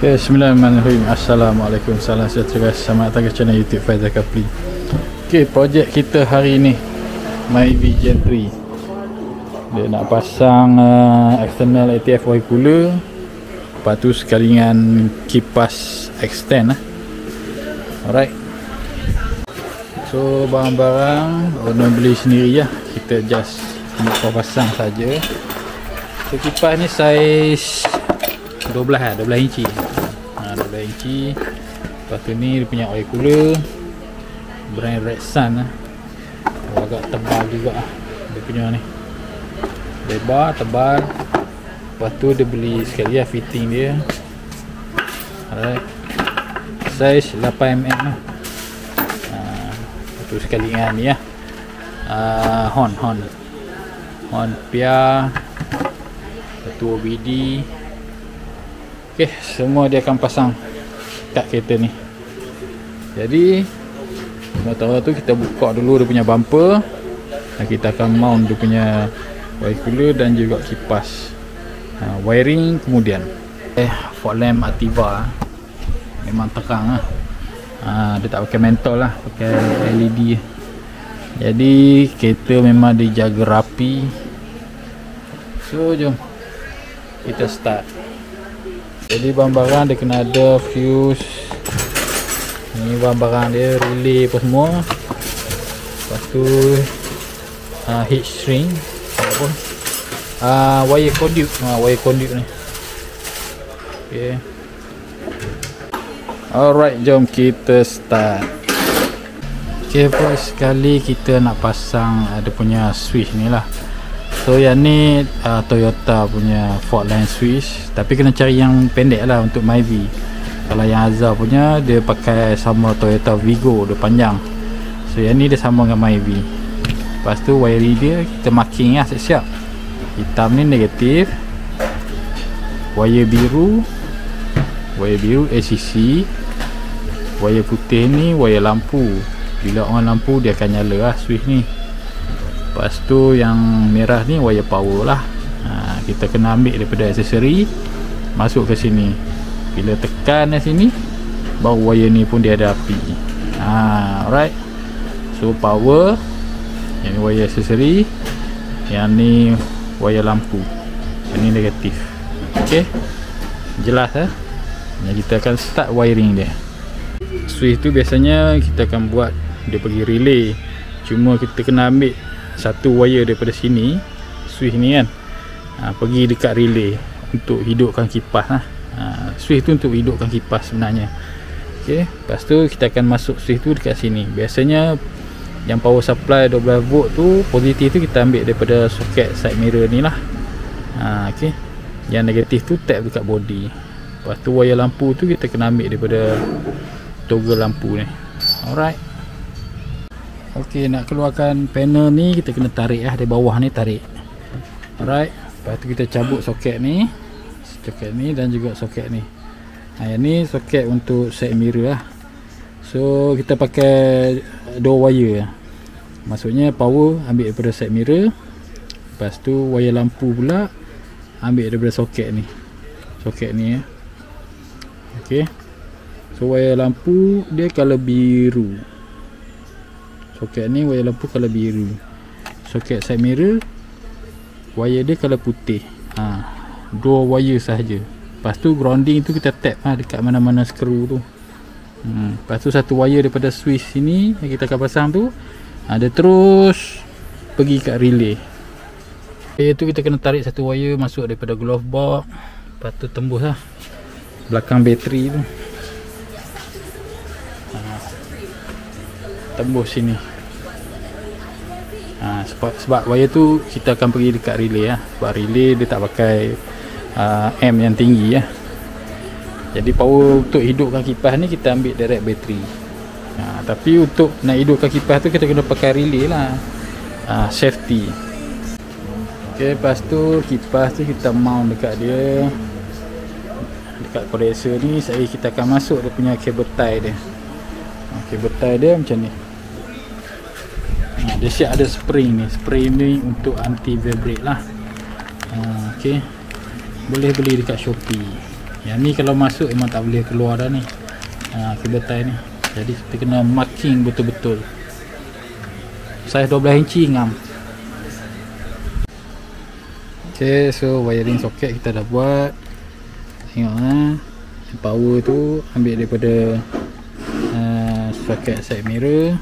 Bismillahirrahmanirrahim. Assalamualaikum, salam sejahtera guys. Selamat datang ke channel YouTube Faizal Kapli. Ok, projek kita hari ni Myvi Gen 3. Dia nak pasang external ATF oil cooler, lepas tu sekali dengan kipas extend lah. Alright. So barang-barang orang beli sendiri lah, kita just nak pasang saja. So kipas ni saiz 12 lah, 12 inci. 12 inci. Lepas tu ni dia punya oil cooler brand Red Sun lah. Agak tebal juga lah dia punya ni, lebar, tebal. Lepas tu dia beli sekali lah fitting dia. Alright, saiz 8mm lah. Lepas tu sekali dengan ni lah, horn pia. Lepas tu OBD. Ok, semua dia akan pasang kat kereta ni. Jadi sementara tu kita buka dulu dia punya bumper, dan kita akan mount dia punya oil cooler dan juga kipas. Wiring kemudian. Fog lamp Activa memang terang lah. Dia tak pakai mentol lah, pakai LED. Jadi kereta memang dijaga rapi. So jom kita start. Jadi barang-barang dia kena ada fuse. Ni barang-barang dia, relay apa semua. Lepas tu heat shrink ataupun wire conduit. Wire conduit ni. Okay. Alright, jom kita start. Okay, first sekali kita nak pasang ada punya switch ni lah. So yang ni Toyota punya fault line switch, tapi kena cari yang pendek lah untuk Myvi. Kalau yang Azhar punya dia pakai sama Toyota Vigo, dia panjang. So yang ni dia sama dengan Myvi. Lepas tu wiring dia kita marking lah siap-siap. Hitam ni negatif, wire biru ACC, wire putih ni wire lampu. Bila on lampu dia akan nyala lah switch ni. Lepas tu yang merah ni wire power lah. Kita kena ambil daripada aksesori, masuk ke sini. Bila tekan di sini, baru wire ni pun dia ada api. Alright. So power, yang ni wire aksesori, yang ni wire lampu, yang ni negatif. Ok, jelas lah. Yang kita akan start wiring dia. Switch tu biasanya kita akan buat dia pergi relay. Cuma kita kena ambil satu wire daripada sini, switch ni kan, pergi dekat relay untuk hidupkan kipas lah. Switch tu untuk hidupkan kipas sebenarnya. Ok, lepas tu kita akan masuk switch tu dekat sini. Biasanya yang power supply 12 volt tu, positif tu kita ambil daripada soket side mirror ni lah. Ok, yang negatif tu tap dekat body. Lepas tu wire lampu tu kita kena ambil daripada toggle lampu ni. Alright. Ok, nak keluarkan panel ni kita kena tarik lah, dari bawah ni tarik. Alright. Lepas tu kita cabut soket ni dan juga soket ni. Yang ni soket untuk side mirror lah. So kita pakai dua wire. Maksudnya power ambil daripada side mirror, lepas tu wire lampu pula ambil daripada soket ni. Soket ni ya. Ok, so wire lampu dia color biru. Soket ni wire lampu color biru. Soket side mirror wire dia color putih. Dua wire sahaja. Lepas tu grounding tu kita tap dekat mana-mana skru tu. Lepas tu satu wire daripada switch sini yang kita akan pasang tu, dia terus pergi kat relay. Relay tu kita kena tarik satu wire masuk daripada glove box. Lepas tu tembus lah belakang bateri tu. Tembus sini. Sebab wire tu kita akan pergi dekat relay lah. Sebab relay dia tak pakai amp yang tinggi lah. Jadi power untuk hidupkan kipas ni kita ambil direct bateri. Tapi untuk nak hidupkan kipas tu kita kena pakai relay lah, safety. Ok, lepas tu kipas tu kita mount dekat dia, dekat condenser ni. Kita akan masuk dia punya cable tie dia. Cable tie dia macam ni. Dia siap ada spring ni. Spring ni untuk anti vibrate lah. Ok, boleh beli dekat Shopee. Yang ni kalau masuk memang tak boleh keluar dah ni, cable tie ni. Jadi kita kena marking betul-betul. Saiz 12 inci ngam. Okay, so wiring soket kita dah buat. Tengok power tu ambil daripada soket side mirror.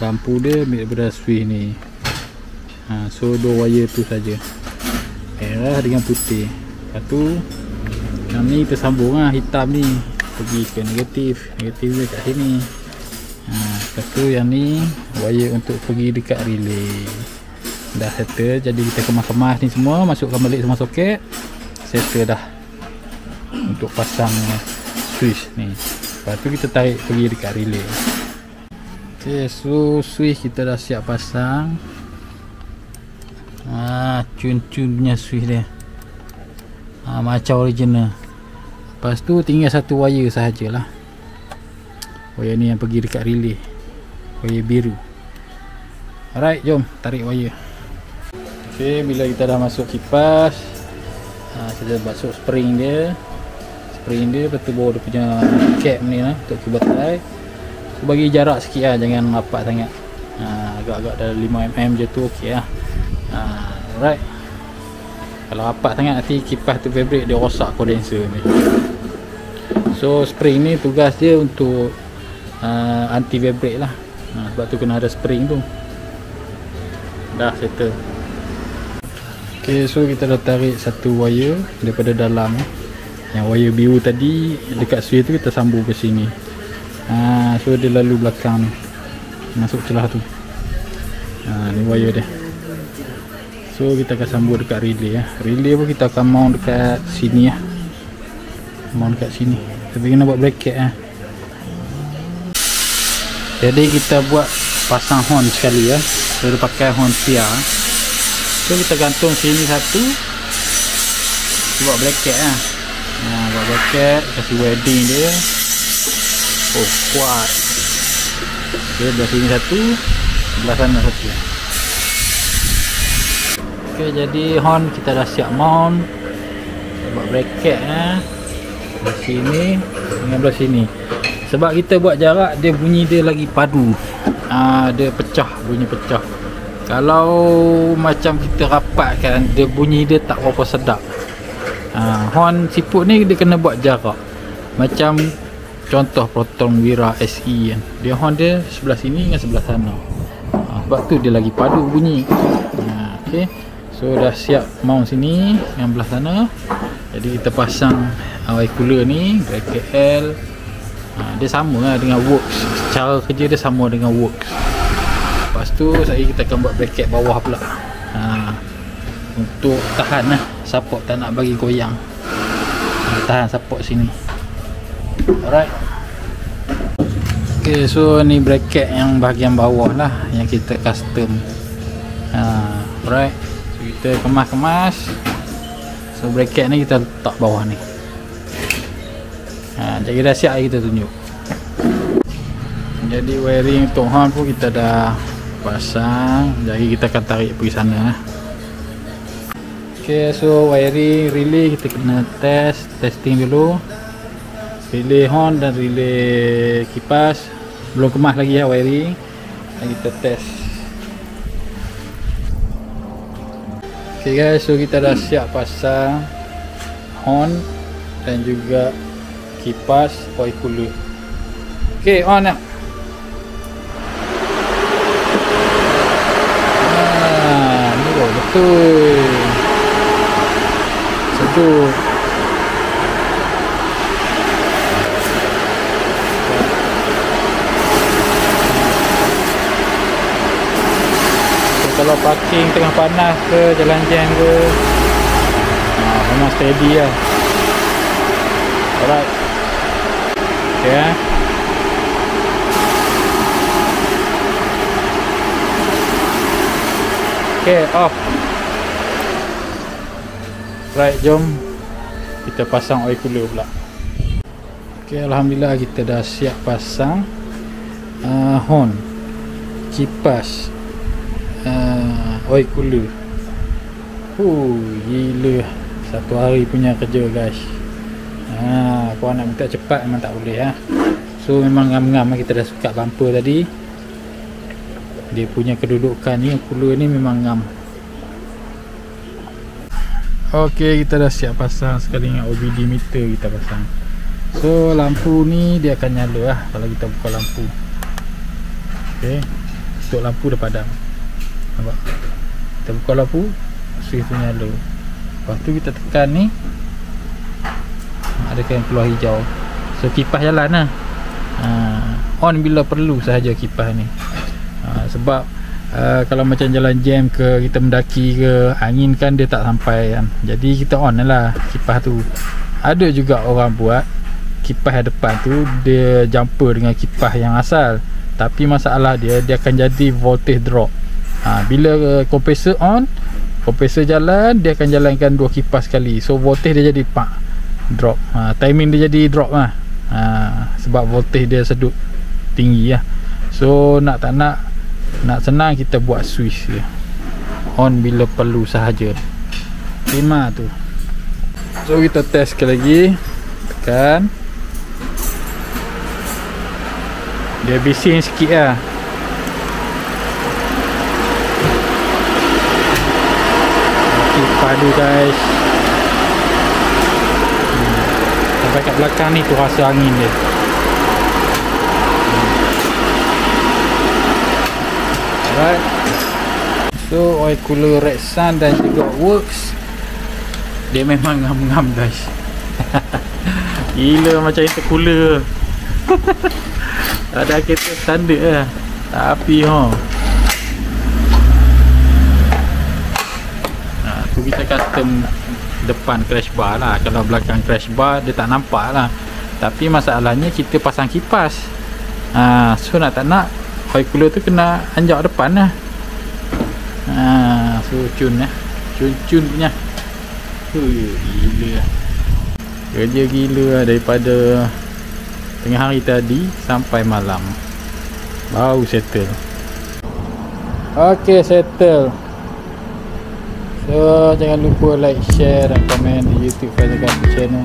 Lampu dia ambil daripada switch ni. So 2 wire tu saja, merah dengan putih. Lepas tu yang ni kita sambung hitam ni pergi ke negatif dia kat sini. Lepas tu yang ni wire untuk pergi dekat relay. Dah settle, jadi kita kemas-kemas ni semua, masukkan balik semua soket, settle dah untuk pasang switch ni. Lepas tu kita tarik pergi dekat relay. Ok, so switch kita dah siap pasang. Cun-cun punya switch dia, macam original. Lepas tu tinggal satu wire sahajalah. Wire ni yang pergi dekat relay, wire biru. Alright, jom tarik wire. Ok, bila kita dah masuk kipas, kita masuk spring dia. Lepas tu bawa dia punya cap ni lah untuk cable tie. So, bagi jarak sikit lah, jangan rapat sangat. Agak-agak dalam 5mm je tu ok lah. Alright, kalau rapat sangat nanti kipas tu vibrate, dia rosak condenser ni. So spring ni tugas dia untuk anti vibrate lah. Sebab tu kena ada spring tu. Dah settle. Ok, so kita dah tarik satu wire daripada dalam. Yang wire biru tadi dekat switch tu kita sambung ke sini. So dia lalu belakang ni, masuk celah tu. Ni wire dia. So kita akan sambung dekat relay. Relay pun kita akan mount dekat sini lah. Mount dekat sini. Tapi kena buat bracket . Jadi kita buat pasang horn sekali . Kita pakai horn pia. So kita gantung sini satu, kita buat bracket . Buat bracket, kasih welding dia. Oh, kuat. Okay, belah sini satu, belah sana satu. Ok, jadi horn kita dah siap mount. Kita buat bracket belah sini dengan belah sini. Sebab kita buat jarak, dia bunyi dia lagi padu. Dia pecah, bunyi pecah. Kalau macam kita rapatkan, dia bunyi dia tak berapa sedap. Horn siput ni dia kena buat jarak. Macam contoh Proton Wira SE kan, dia horn dia sebelah sini dengan sebelah sana. Sebab tu dia lagi padu bunyi. Ok, so dah siap mount sini dengan belah sana. Jadi kita pasang wire cooler ni, bracket L. Dia sama lah dengan works. Cara kerja dia sama dengan works. Lepas tu kita akan buat bracket bawah pula. Untuk tahan lah, support, tak nak bagi goyang. Tahan support sini. Alright. Ok, so ni bracket yang bahagian bawah lah, yang kita custom. Alright, so kita kemas-kemas. So bracket ni kita letak bawah ni. Jadi dah siap, kita tunjuk. Jadi wiring untuk horn pun kita dah pasang. Jadi kita akan tarik pergi sana. Ok, so wiring relay kita kena testing dulu. Relay horn dan relay kipas belum kemas lagi ya wiring. Dan kita test. Ok guys, so kita dah siap pasang horn dan juga kipas oil cooler. Ok, on lah. Ni betul sejuk. Kalau parking tengah panas ke, jalan jam ke, memang steady lah. Alright. Okay. Okay, off. Right, jom kita pasang oil cooler pula. Okay, alhamdulillah kita dah siap pasang horn, kipas, oil cooler. Gila. Satu hari punya kerja guys. Kau nak minta cepat memang tak boleh ya. So memang ngam-ngam kita dah suka bumper tadi. Dia punya kedudukan ni, cooler ni memang ngam. Okey, kita dah siap pasang sekali dengan OBD meter kita pasang. So lampu ni dia akan nyala lah kalau kita buka lampu. Okey, untuk lampu dah padam. Nampak? Kita buka lampu, switch tu nyala. Lepas tu kita tekan ni, ada yang keluar hijau. So kipas jalan lah. On bila perlu sahaja kipas ni. Sebab kalau macam jalan jam ke, kita mendaki ke, angin kan dia tak sampai kan. Jadi kita on lah kipas tu. Ada juga orang buat kipas yang depan tu dia jumper dengan kipas yang asal, tapi masalah dia akan jadi voltage drop. Bila kompresor on, kompresor jalan, dia akan jalankan dua kipas sekali. So voltage dia jadi drop. Timing dia jadi drop lah. Sebab voltage dia sedut tinggi lah. So nak tak nak senang kita buat switch dia on bila perlu sahaja. Lima tu. So kita test sekali lagi. Tekan. Dia bising sikit lah. Okay, padu guys. Sampai kat belakang ni tu rasa angin dia. Alright. So oil cooler Rexon dan juga works. Dia memang ngam-ngam guys. Gila macam intercooler. Ada kereta standard lah. Tapi tu kita custom depan crash bar lah. Kalau belakang crash bar dia tak nampak lah. Tapi masalahnya kita pasang kipas. So nak tak nak oil cooler tu kena anjak depan lah. So cun lah. Cun punya. Gila lah. Kerja gila lah daripada tengah hari tadi sampai malam baru settle. Ok, settle. So jangan lupa like, share dan komen di YouTube Faizal Channel.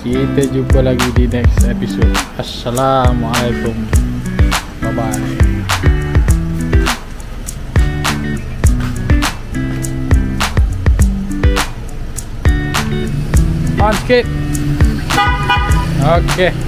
Kita jumpa lagi di next episode. Assalamualaikum. Bye bye. On sikit. Okay.